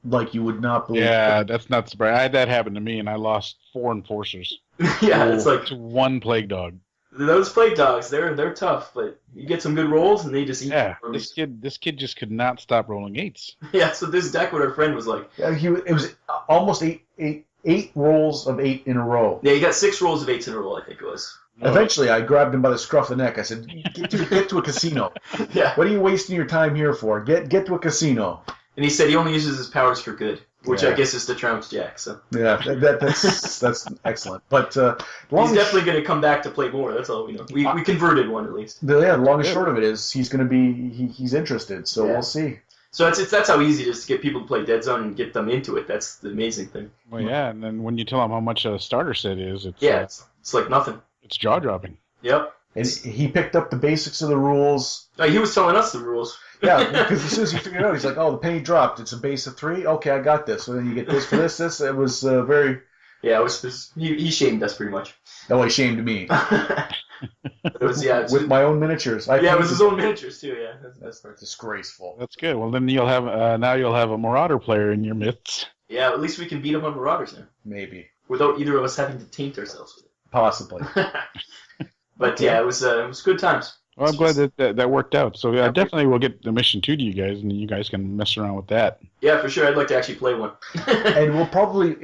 like you would not believe. Yeah, that's not surprising. I had that happen to me, and I lost 4 Enforcers. It's like to 1 plague dog. Those plague dogs, they're tough, but you get some good rolls, and they just eat. Yeah, this kid just could not stop rolling 8s. Yeah, so this deck, what our friend was like. Yeah, it was almost 8 8 rolls of 8 in a row. Yeah, he got 6 rolls of 8s in a row, I think it was. Eventually, I grabbed him by the scruff of the neck. I said, get to a casino. Yeah. What are you wasting your time here for? Get to a casino. And he said he only uses his powers for good, which Yeah. I guess is to trounce Jack. So Yeah, that's excellent. But he's definitely going to come back to play more. That's all we know. We converted one at least. the long and short of it is he's going to be he's interested. So Yeah. we'll see. So that's how easy it is to get people to play Deadzone and get them into it. That's the amazing thing. Well, yeah, and then when you tell them how much a starter set is, it's It's like nothing. it's jaw dropping. Yep. And he picked up the basics of the rules. He was telling us the rules. Yeah, because as soon as he figured it out, he's like, "Oh, the penny dropped. It's a base of 3. Okay, I got this. So then you get this for this. It was very. Yeah, it was he shamed us pretty much. No, he shamed me It was with my own miniatures. it was his own miniatures too. Yeah, that's disgraceful. That's good. Well, then you'll have now you'll have a Marauder player in your midst. Yeah, at least we can beat him on Marauders now Maybe, without either of us having to taint ourselves with possibly. it. But yeah, it was good times. Well, I'm glad that worked out. So definitely we'll get the mission 2 to you guys, and you guys can mess around with that. Yeah, for sure. I'd like to actually play one. And we'll probably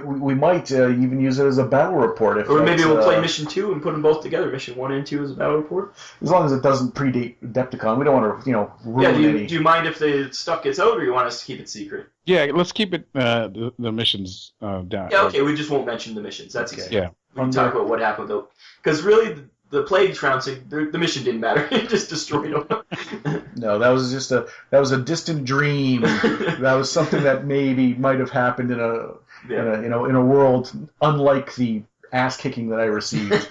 we might even use it as a battle report. Or maybe we'll play Mission 2 and put them both together. Mission 1 and 2 as a battle report. as long as it doesn't predate Adepticon. We don't want to ruin any. Do you mind if the stuff gets out, or you want us to keep it secret? Yeah, let's keep it the missions down. Yeah, okay. We just won't mention the missions. That's easy. Yeah. We can talk about what happened though, because really the plague trouncing, the mission didn't matter. It just destroyed them. No, that was a distant dream. That was something that maybe might have happened in a world unlike the ass kicking that I received.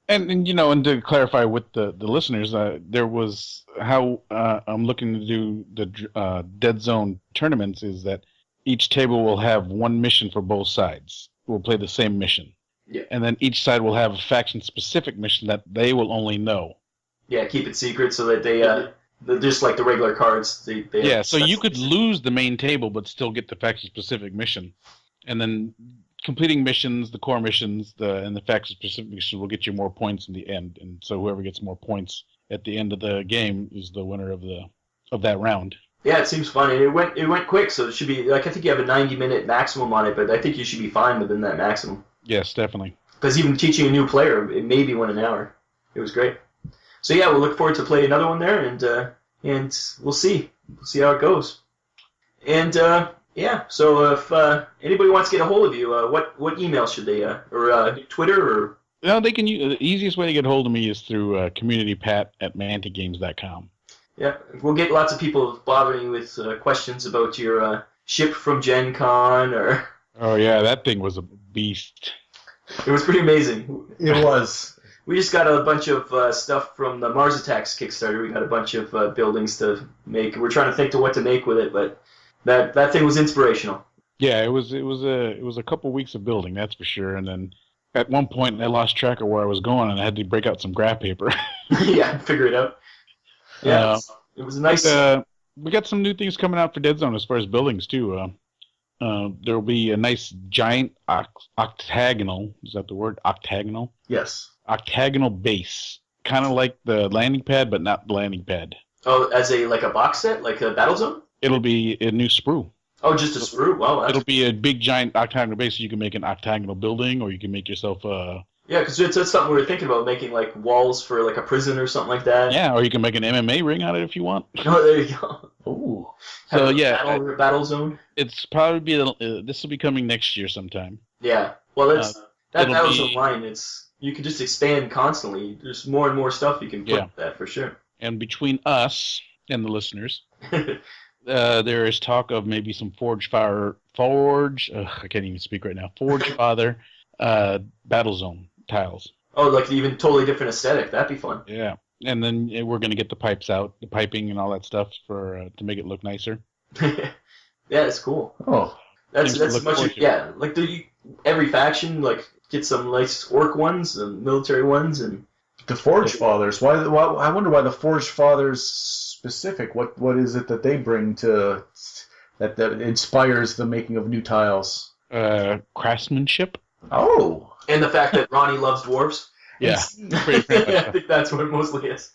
And to clarify with the listeners, there was how I'm looking to do the Deadzone tournaments is that each table will have one mission for both sides. We'll play the same mission. Yeah. And then each side will have a faction-specific mission that they will only know. Yeah, keep it secret so that they're just like the regular cards. They So you could lose the main table but still get the faction-specific mission. And then completing missions, the core missions, and the faction-specific missions will get you more points in the end. And so whoever gets more points at the end of the game is the winner of that round. Yeah, it seems fun. And it went quick, so it should be like I think you have a 90-minute maximum on it, but I think you should be fine within that maximum. Yes, definitely. Because even teaching a new player, it maybe went an hour. It was great. So yeah, we'll look forward to playing another one there, and we'll see. We'll see how it goes. And yeah, so if anybody wants to get a hold of you, what email should they, or Twitter, or? No, they can use the easiest way to get a hold of me is through communitypat@manticgames.com. Yeah, we'll get lots of people bothering you with questions about your ship from Gen Con, or. Oh yeah, that thing was a beast. It was pretty amazing. It was. We just got a bunch of stuff from the Mars Attacks Kickstarter. We got a bunch of buildings to make. We're trying to think to what to make with it, but that thing was inspirational. Yeah, it was a couple weeks of building, that's for sure. And then at one point I lost track of where I was going, and I had to break out some graph paper. Yeah, figure it out. Yeah, it was nice. We got some new things coming out for Deadzone as far as buildings too. There will be a nice giant octagonal. Is that the word? Octagonal? Yes. Octagonal base, kind of like the landing pad, but not the landing pad. Oh, as a box set, like a Battlezone? It'll be a new sprue. Oh, just a sprue? Wow. It'll be a big giant octagonal base, so you can make an octagonal building, or you can make yourself a. Yeah, because that's something we were thinking about, making like walls for like a prison or something like that. Yeah, or you can make an MMA ring out of it if you want. Oh, there you go. Ooh. Have So a yeah, Battlezone. it's probably this will be coming next year sometime. Yeah. Well, that Battlezone be- line, you can just expand constantly. There's more and more stuff you can put with that for sure. And between us and the listeners, there is talk of maybe some Forge. I can't even speak right now. Forge Father Battlezone tiles. Oh, like even totally different aesthetic. That'd be fun. Yeah, and then we're gonna get the pipes out, the piping and all that stuff for to make it look nicer. Yeah, it's cool. Oh, that's Things to look much. forward to. Yeah, like every faction like get some nice orc ones and military ones and. the Forge Fathers. Why? I wonder why the Forge Fathers specific. What is it that they bring to that inspires the making of new tiles? Craftsmanship. Oh. And the fact that Ronnie loves dwarves. Yeah, pretty much. I think that's what it mostly is.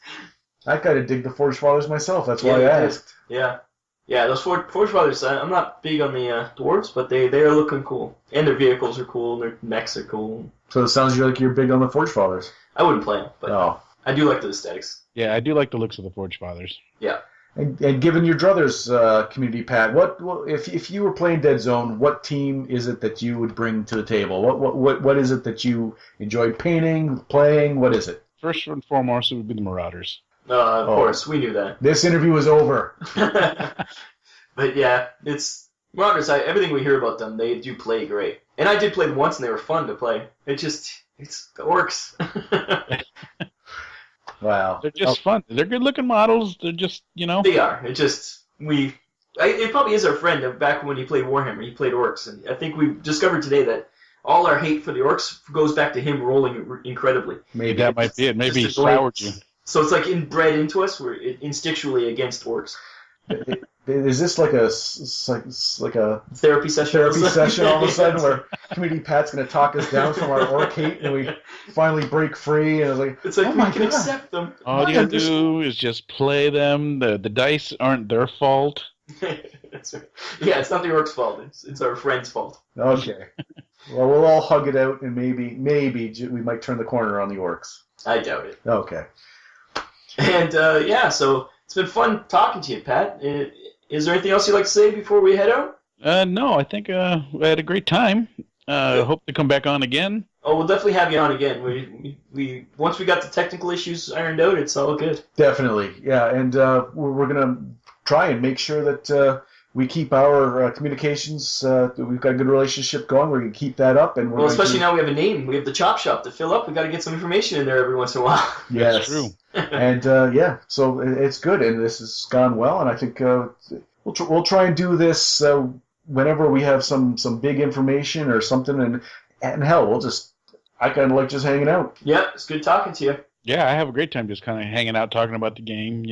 I kind of dig the Forge Fathers myself. That's why I asked. Yeah. Yeah, those Forge Brothers, I'm not big on the dwarves, but they are looking cool. And their vehicles are cool, and their mechs are cool. So it sounds like you're big on the Forge Fathers. I wouldn't play them, but I do like the aesthetics. Yeah, I do like the looks of the Forge Fathers. Yeah. And given your druthers community, Pat, what if you were playing Deadzone, what team is it that you would bring to the table? What is it that you enjoyed painting, playing? What is it? First and foremost, it would be the Marauders. Of course, we knew that. This interview is over. But yeah, it's Marauders. Everything we hear about them, they do play great. And I did play them once, and they were fun to play. It's the orcs. Wow. They're just fun. They're good-looking models. They're just, They are. It probably is our friend. Back when he played Warhammer, he played orcs. And I think we discovered today that all our hate for the orcs goes back to him rolling incredibly. Maybe that might be it. Maybe he soured you. So it's like inbred into us. We're instinctually against orcs. Is this like a therapy session? Therapy session all of a sudden where Committee Pat's going to talk us down from our orc hate and we finally break free and it's like we can accept them. All you gotta do is just play them. The dice aren't their fault. That's right. Yeah, it's not the orcs' fault. It's our friend's fault. Okay. Well, we'll all hug it out and maybe we might turn the corner on the orcs. I doubt it. Okay. And so it's been fun talking to you, Pat. Is there anything else you'd like to say before we head out? No, I think we had a great time. Hope to come back on again. Oh, we'll definitely have you on again. We once we got the technical issues ironed out, it's all good. Definitely, yeah. And we're gonna try and make sure that we keep our communications. We've got a good relationship going. We're gonna keep that up, and especially now we have a name. We have the chop shop to fill up. We got to get some information in there every once in a while. Yes, that's true. And so it's good, and this has gone well. And I think we'll try and do this whenever we have some big information or something. And hell, I kind of like just hanging out. Yep, it's good talking to you. Yeah, I have a great time just kind of hanging out, talking about the game,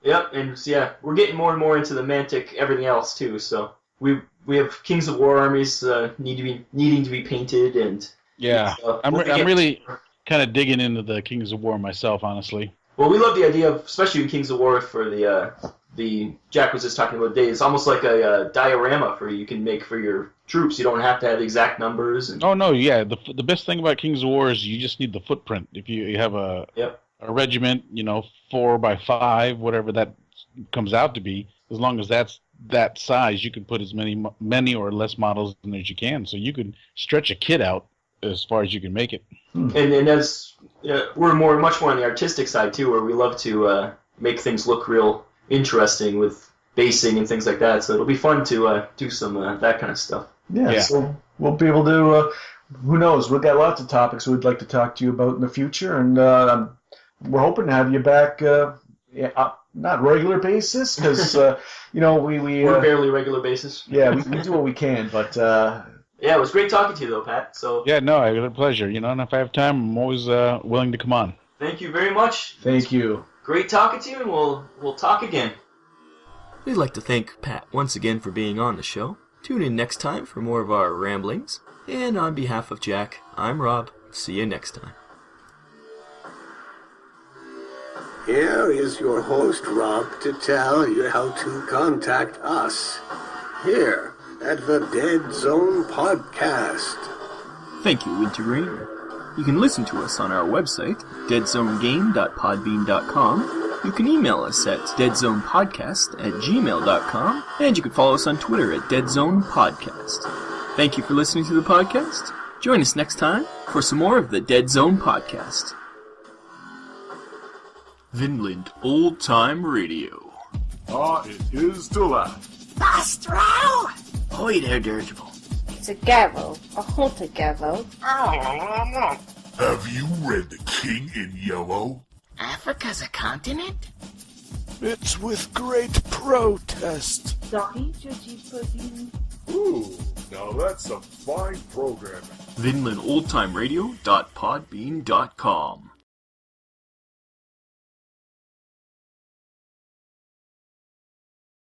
Yep, and we're getting more and more into the Mantic, everything else too. So we have Kings of War armies needing to be painted, and I'm really kind of digging into the Kings of War myself, honestly. Well, we love the idea of, especially in Kings of War, for the Jack was just talking about today. It's almost like a diorama you can make for your troops. You don't have to have the exact numbers. Oh no, yeah. The best thing about Kings of War is you just need the footprint. If you have a regiment, 4x5, whatever that comes out to be, as long as that's that size, you can put as many or less models in as you can. So you can stretch a kit out as far as you can make it. And as we're much more on the artistic side too, where we love to make things look real interesting with basing and things like that. So it'll be fun to do some that kind of stuff. Yeah. So we'll be able to. Who knows? We've got lots of topics we'd like to talk to you about in the future, and we're hoping to have you back. Not regular basis, because we're barely regular basis. Yeah, we do what we can, but. Yeah, it was great talking to you, though, Pat. So. Yeah, no, it was a pleasure. And if I have time, I'm always willing to come on. Thank you very much. Thank you. Great talking to you, and we'll talk again. We'd like to thank Pat once again for being on the show. Tune in next time for more of our ramblings. And on behalf of Jack, I'm Rob. See you next time. Here is your host, Rob, to tell you how to contact us. Here at the Deadzone Podcast. Thank you, Wintergreen. You can listen to us on our website, deadzonegame.podbean.com. You can email us at deadzonepodcast@gmail.com, and you can follow us on Twitter at deadzonepodcast. Thank you for listening to the podcast. Join us next time for some more of the Deadzone Podcast. Vinland Old Time Radio. It is to laugh. Astro! Ahoy there, Dirigible. It's a gavel, a haunted gavel. Have you read The King in Yellow? Africa's a continent? It's with great protest. Ooh, now that's some fine programming. VinlandOldTimeRadio.podbean.com